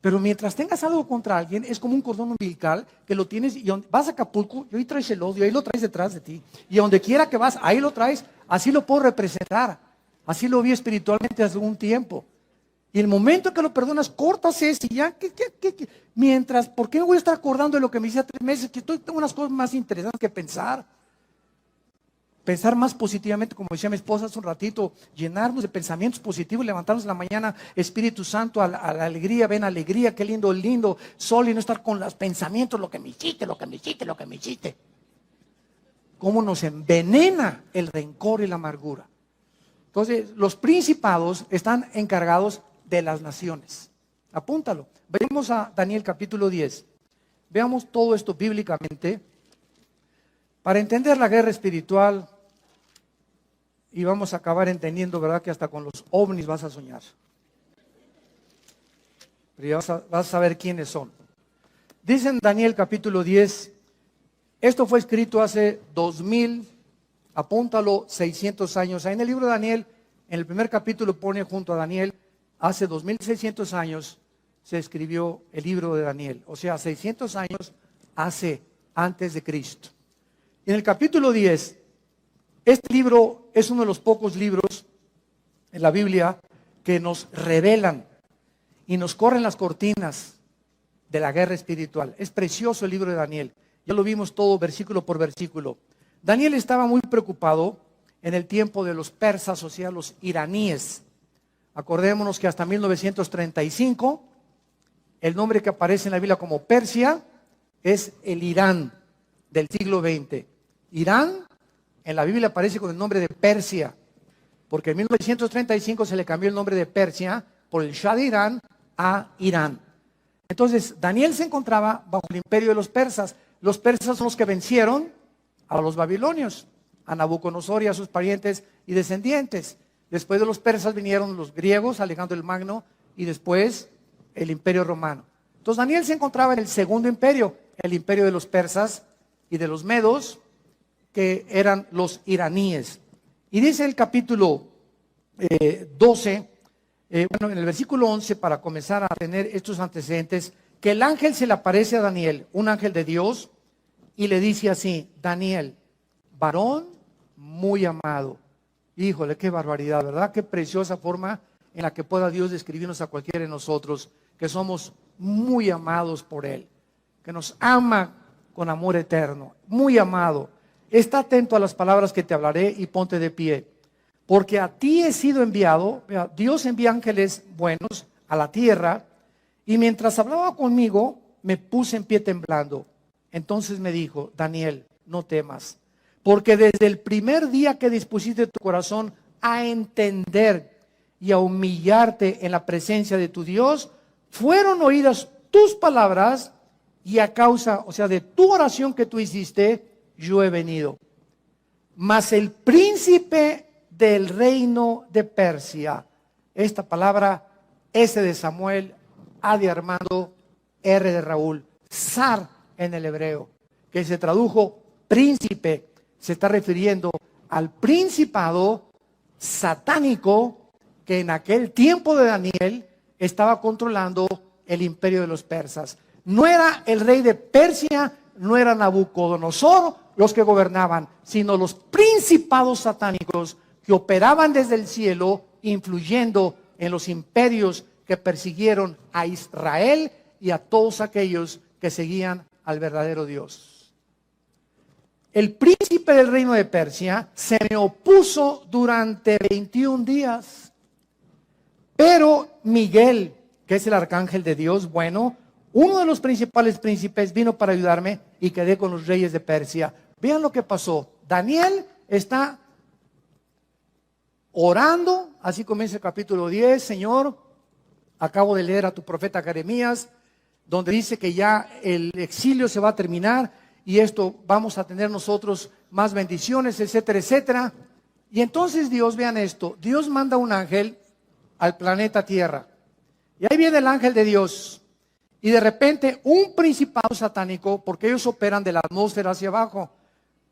Pero mientras tengas algo contra alguien, es como un cordón umbilical que lo tienes y vas a Acapulco y ahí traes el odio, ahí lo traes detrás de ti. Y a donde quiera que vas, ahí lo traes. Así lo puedo representar. Así lo vi espiritualmente hace un tiempo. Y el momento que lo perdonas, cortas ese y ya. Mientras, ¿por qué me voy a estar acordando de lo que me hice hace 3 meses? Que tengo unas cosas más interesantes que pensar. Pensar más positivamente, como decía mi esposa hace un ratito, llenarnos de pensamientos positivos, levantarnos en la mañana, Espíritu Santo, a la alegría, ven alegría, qué lindo, lindo sol, y no estar con los pensamientos, lo que me hiciste, lo que me hiciste, lo que me hiciste. Cómo nos envenena el rencor y la amargura. Entonces, los principados están encargados de las naciones. Apúntalo. Venimos a Daniel capítulo 10. Veamos todo esto bíblicamente. Para entender la guerra espiritual, y vamos a acabar entendiendo, ¿verdad?, que hasta con los ovnis vas a soñar. Pero ya vas a saber quiénes son. Dice en Daniel capítulo 10, esto fue escrito hace 2000, apúntalo, 600 años. Ahí en el libro de Daniel, en el primer capítulo pone junto a Daniel, hace 2600 años se escribió el libro de Daniel. O sea, 600 años antes de Cristo. En el capítulo 10, este libro es uno de los pocos libros en la Biblia que nos revelan y nos corren las cortinas de la guerra espiritual. Es precioso el libro de Daniel. Ya lo vimos todo versículo por versículo. Daniel estaba muy preocupado en el tiempo de los persas, o sea, los iraníes. Acordémonos que hasta 1935, el nombre que aparece en la Biblia como Persia es el Irán del siglo XX. Irán En la Biblia aparece con el nombre de Persia, porque en 1935 se le cambió el nombre de Persia por el Shah de Irán a Irán. Entonces, Daniel se encontraba bajo el imperio de los persas. Los persas son los que vencieron a los babilonios, a Nabucodonosor y a sus parientes y descendientes. Después de los persas vinieron los griegos, Alejandro el Magno, y después el imperio romano. Entonces Daniel se encontraba en el segundo imperio, el imperio de los persas y de los medos, que eran los iraníes. Y dice el capítulo 12, en el versículo 11, para comenzar a tener estos antecedentes, que el ángel se le aparece a Daniel, un ángel de Dios, y le dice así: Daniel, varón muy amado. Híjole, qué barbaridad, ¿verdad? Qué preciosa forma en la que pueda Dios describirnos a cualquiera de nosotros, que somos muy amados por Él, que nos ama con amor eterno, muy amado. Está atento a las palabras que te hablaré y ponte de pie, porque a ti he sido enviado. Dios envía ángeles buenos a la tierra, y mientras hablaba conmigo, me puse en pie temblando. Entonces me dijo: Daniel, no temas, porque desde el primer día que dispusiste tu corazón a entender y a humillarte en la presencia de tu Dios, fueron oídas tus palabras, y a causa, de tu oración que tú hiciste, yo he venido. Mas el príncipe del reino de Persia, esta palabra S de Samuel, A de Armando, R de Raúl, Zar en el hebreo, que se tradujo príncipe, se está refiriendo al principado satánico que en aquel tiempo de Daniel estaba controlando el imperio de los persas. No era el rey de Persia, no era Nabucodonosor los que gobernaban, sino los principados satánicos que operaban desde el cielo, influyendo en los imperios que persiguieron a Israel y a todos aquellos que seguían al verdadero Dios. El príncipe del reino de Persia se me opuso durante 21 días, pero Miguel, que es el arcángel de Dios, bueno, uno de los principales príncipes, vino para ayudarme y quedé con los reyes de Persia. Vean lo que pasó. Daniel está orando, así comienza el capítulo 10. Señor, acabo de leer a tu profeta Jeremías, donde dice que ya el exilio se va a terminar y esto vamos a tener nosotros más bendiciones, etcétera, etcétera. Y entonces Dios, vean esto, Dios manda un ángel al planeta Tierra. Y ahí viene el ángel de Dios. Y de repente un principado satánico, porque ellos operan de la atmósfera hacia abajo.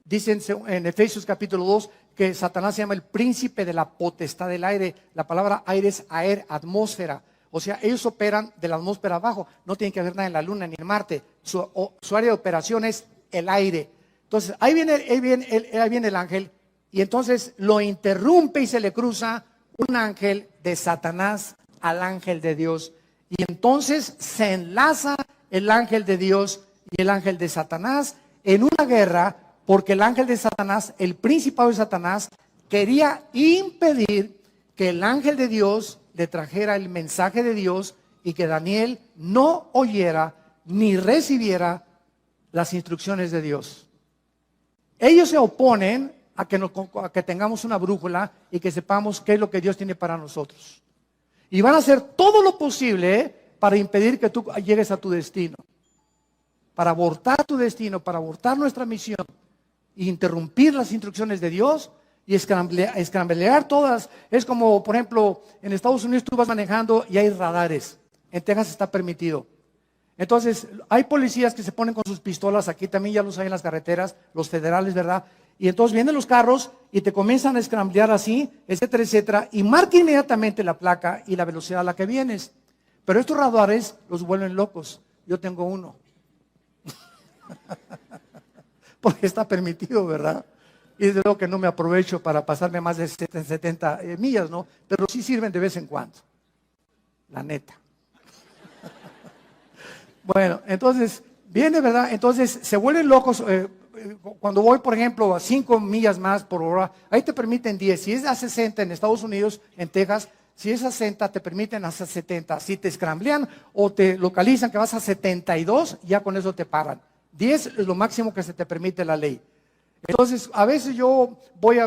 Dicen en Efesios capítulo 2 que Satanás se llama el príncipe de la potestad del aire. La palabra aire es aer, atmósfera. O sea, ellos operan de la atmósfera abajo. No tienen que ver nada en la luna ni en Marte. Su área de operación es el aire. Entonces, ahí viene el ángel. Y entonces lo interrumpe y se le cruza un ángel de Satanás al ángel de Dios. Y entonces se enlaza el ángel de Dios y el ángel de Satanás en una guerra, porque el ángel de Satanás, el principado de Satanás, quería impedir que el ángel de Dios le trajera el mensaje de Dios y que Daniel no oyera ni recibiera las instrucciones de Dios. Ellos se oponen a que tengamos una brújula y que sepamos qué es lo que Dios tiene para nosotros. Y van a hacer todo lo posible para impedir que tú llegues a tu destino, para abortar tu destino, para abortar nuestra misión, e interrumpir las instrucciones de Dios y escramblear todas. Es como, por ejemplo, en Estados Unidos tú vas manejando y hay radares. En Texas está permitido. Entonces, hay policías que se ponen con sus pistolas, aquí también ya los hay en las carreteras, los federales, ¿verdad? Y entonces vienen los carros y te comienzan a escramblear así, etcétera, etcétera, y marca inmediatamente la placa y la velocidad a la que vienes. Pero estos radares los vuelven locos. Yo tengo uno. Porque está permitido, ¿verdad? Y desde luego que no me aprovecho para pasarme más de 70 millas, ¿no? Pero sí sirven de vez en cuando. La neta. Bueno, entonces, viene, ¿verdad? Entonces, se vuelven locos. Cuando voy, por ejemplo, a 5 millas más por hora, ahí te permiten 10. Si es a 60 en Estados Unidos, en Texas, si es a 60, te permiten hasta 70. Si te escramblean o te localizan que vas a 72, ya con eso te paran. 10 es lo máximo que se te permite la ley. Entonces, a veces yo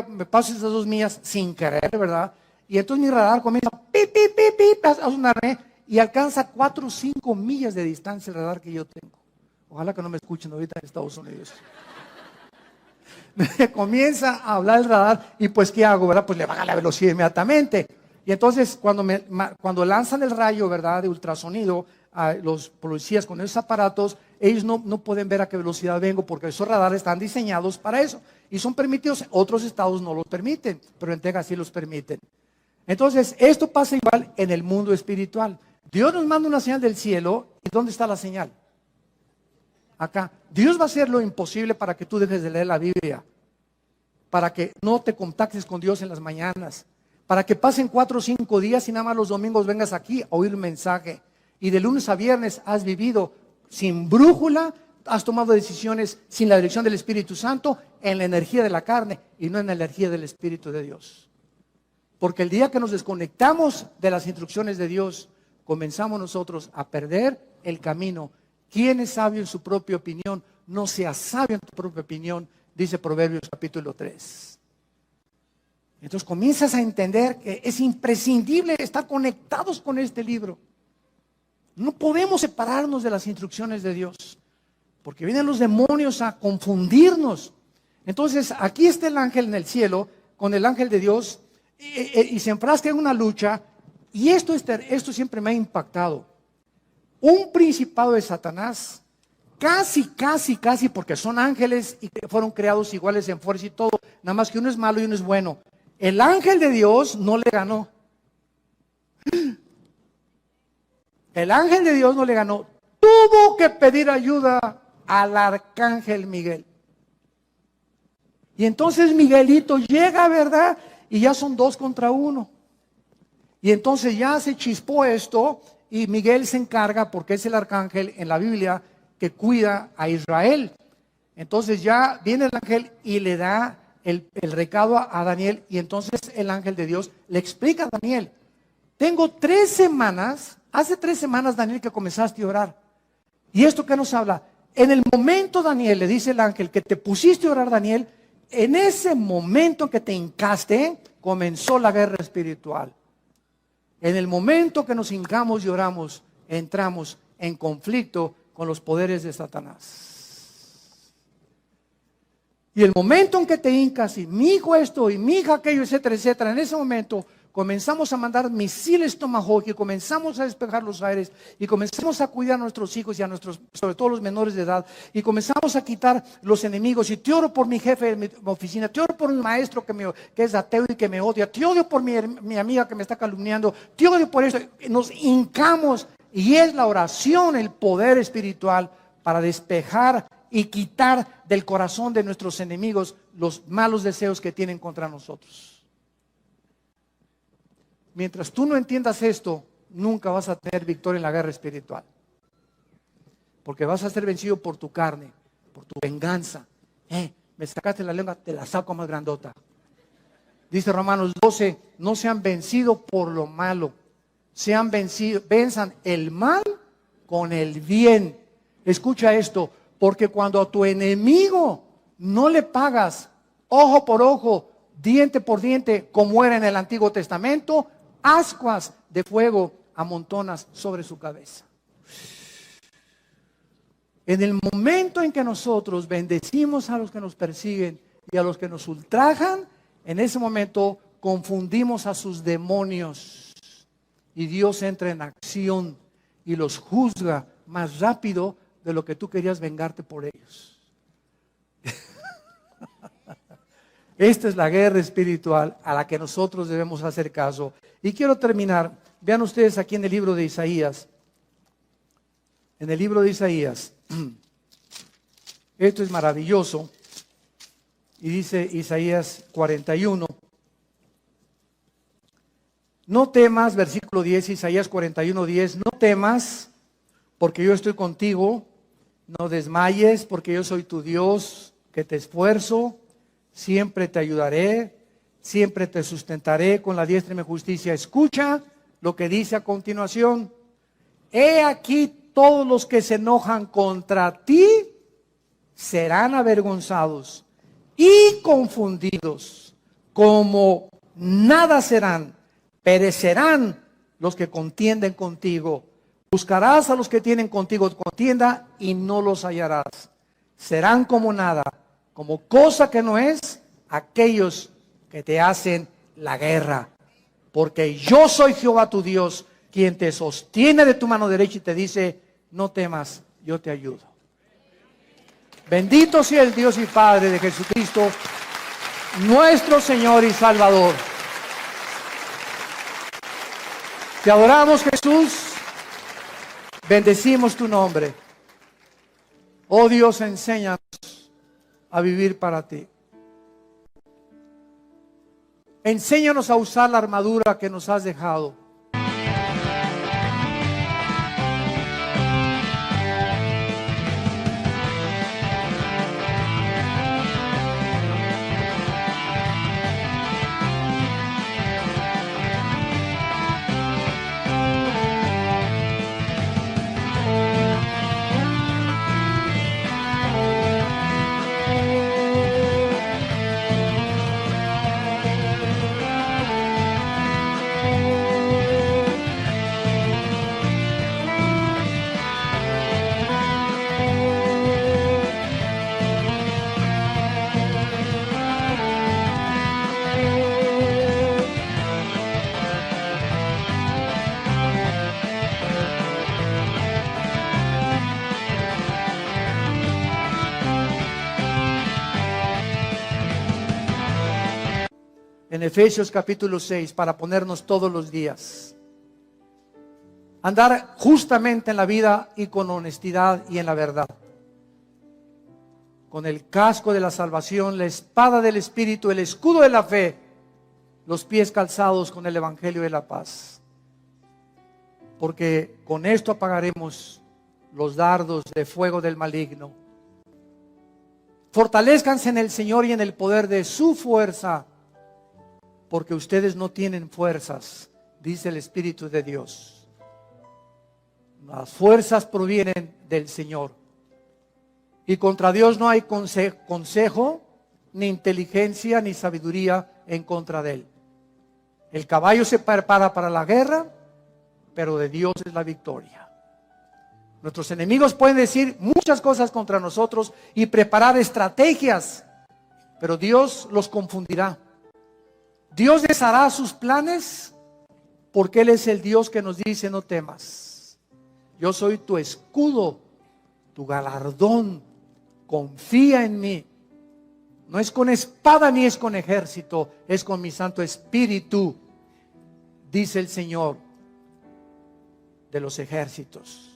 me paso esas 2 millas sin querer, ¿verdad? Y entonces mi radar comienza pip, pip, pip, pip, a sonarme y alcanza 4 o 5 millas de distancia el radar que yo tengo. Ojalá que no me escuchen ahorita en Estados Unidos. Me comienza a hablar el radar y pues ¿qué hago, verdad? Pues le baja la velocidad inmediatamente. Y entonces cuando lanzan el rayo, ¿verdad? De ultrasonido a los policías con esos aparatos, ellos no pueden ver a qué velocidad vengo porque esos radares están diseñados para eso. Y son permitidos, otros estados no los permiten, pero en Texas sí los permiten. Entonces, esto pasa igual en el mundo espiritual. Dios nos manda una señal del cielo, ¿y dónde está la señal? Acá. Dios va a hacer lo imposible para que tú dejes de leer la Biblia, para que no te contactes con Dios en las mañanas, para que pasen 4 o 5 días y nada más los domingos vengas aquí a oír un mensaje. Y de lunes a viernes has vivido sin brújula, has tomado decisiones sin la dirección del Espíritu Santo, en la energía de la carne y no en la energía del Espíritu de Dios. Porque el día que nos desconectamos de las instrucciones de Dios, comenzamos nosotros a perder el camino. ¿Quién es sabio en su propia opinión? No seas sabio en tu propia opinión, dice Proverbios capítulo 3. Entonces comienzas a entender que es imprescindible estar conectados con este libro. No podemos separarnos de las instrucciones de Dios, porque vienen los demonios a confundirnos. Entonces aquí está el ángel en el cielo, con el ángel de Dios, y se enfrasca en una lucha, y esto siempre me ha impactado. Un principado de Satanás, casi, porque son ángeles y fueron creados iguales en fuerza y todo, nada más que uno es malo y uno es bueno. El ángel de Dios no le ganó. El ángel de Dios no le ganó. Tuvo que pedir ayuda al arcángel Miguel. Y entonces Miguelito llega, ¿verdad? Y ya son 2 contra 1. Y entonces ya se chispó esto y Miguel se encarga, porque es el arcángel en la Biblia que cuida a Israel. Entonces ya viene el ángel y le da el recado a Daniel, y entonces el ángel de Dios le explica a Daniel: tengo 3 semanas, hace 3 semanas, Daniel, que comenzaste a orar. ¿Y esto qué nos habla? En el momento, Daniel, le dice el ángel, que te pusiste a orar, Daniel, en ese momento que te hincaste, comenzó la guerra espiritual. En el momento que nos hincamos y oramos, entramos en conflicto con los poderes de Satanás. Y el momento en que te hincas y mi hijo esto y mi hija aquello, etcétera, etcétera, en ese momento comenzamos a mandar misiles Tomahawk y comenzamos a despejar los aires y comenzamos a cuidar a nuestros hijos y a nuestros, sobre todo los menores de edad, y comenzamos a quitar los enemigos. Y te oro por mi jefe de mi oficina, te oro por mi maestro que es ateo y que me odia, te odio por mi amiga que me está calumniando, te odio por eso. Nos hincamos, y es la oración el poder espiritual para despejar y quitar del corazón de nuestros enemigos los malos deseos que tienen contra nosotros. Mientras tú no entiendas esto, nunca vas a tener victoria en la guerra espiritual. Porque vas a ser vencido por tu carne, por tu venganza. Me sacaste la lengua, te la saco más grandota. Dice Romanos 12, no sean vencidos por lo malo. Venzan el mal con el bien. Escucha esto, porque cuando a tu enemigo no le pagas ojo por ojo, diente por diente, como era en el Antiguo Testamento, ascuas de fuego amontonas sobre su cabeza. En el momento en que nosotros bendecimos a los que nos persiguen y a los que nos ultrajan, en ese momento confundimos a sus demonios y Dios entra en acción y los juzga más rápido de lo que tú querías vengarte por ellos. Esta es la guerra espiritual a la que nosotros debemos hacer caso. Y quiero terminar. Vean ustedes aquí en el libro de Isaías. En el libro de Isaías. Esto es maravilloso. Y dice Isaías 41. No temas, versículo 10, Isaías 41, 10. No temas, porque yo estoy contigo. No desmayes, porque yo soy tu Dios, que te esfuerzo. Siempre te ayudaré, siempre te sustentaré con la diestra de mi justicia. Escucha lo que dice a continuación. He aquí, todos los que se enojan contra ti serán avergonzados, y confundidos, como nada serán, perecerán los que contienden contigo. Buscarás a los que tienen contigo contienda y no los hallarás. Serán como nada, como cosa que no es, aquellos que te hacen la guerra. Porque yo soy Jehová tu Dios, quien te sostiene de tu mano derecha y te dice, no temas, yo te ayudo. Bendito sea el Dios y Padre de Jesucristo, nuestro Señor y Salvador. Te adoramos, Jesús. Bendecimos tu nombre. Oh Dios, enséñanos a vivir para ti. Enséñanos a usar la armadura que nos has dejado. En Efesios capítulo 6, para ponernos todos los días. Andar justamente en la vida y con honestidad y en la verdad. Con el casco de la salvación, la espada del Espíritu, el escudo de la fe, los pies calzados con el Evangelio de la paz. Porque con esto apagaremos los dardos de fuego del maligno. Fortalezcanse en el Señor y en el poder de su fuerza, porque ustedes no tienen fuerzas, dice el Espíritu de Dios. Las fuerzas provienen del Señor. Y contra Dios no hay consejo, ni inteligencia, ni sabiduría en contra de Él. El caballo se prepara para la guerra, pero de Dios es la victoria. Nuestros enemigos pueden decir muchas cosas contra nosotros y preparar estrategias, pero Dios los confundirá. Dios deshará sus planes porque Él es el Dios que nos dice no temas. Yo soy tu escudo, tu galardón. Confía en mí. No es con espada ni es con ejército, es con mi Santo Espíritu, dice el Señor de los ejércitos.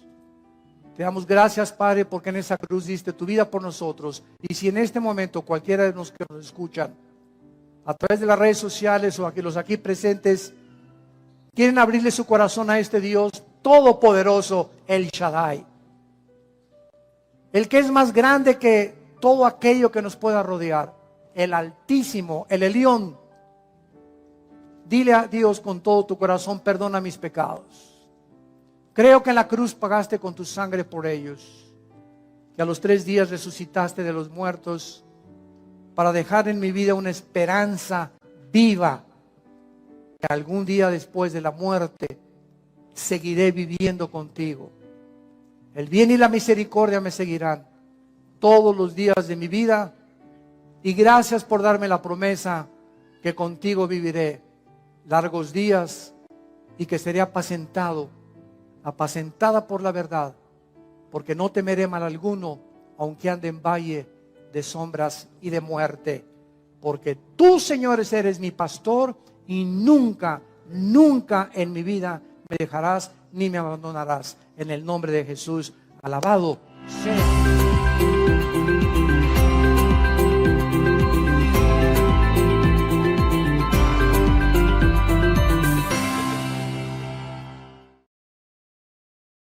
Te damos gracias, Padre, porque en esa cruz diste tu vida por nosotros. Y si en este momento cualquiera de los que nos escuchan a través de las redes sociales o aquí, los aquí presentes, quieren abrirle su corazón a este Dios todopoderoso, el Shaddai, el que es más grande que todo aquello que nos pueda rodear, el Altísimo, el Elión. Dile a Dios con todo tu corazón, perdona mis pecados. Creo que en la cruz pagaste con tu sangre por ellos, que a los 3 días resucitaste de los muertos, para dejar en mi vida una esperanza viva, que algún día después de la muerte seguiré viviendo contigo. El bien y la misericordia me seguirán todos los días de mi vida, y gracias por darme la promesa que contigo viviré largos días y que seré apacentada por la verdad, porque no temeré mal alguno, aunque ande en valle de sombras y de muerte, porque tú, Señor, eres mi pastor y nunca, nunca en mi vida me dejarás ni me abandonarás. En el nombre de Jesús, alabado sea.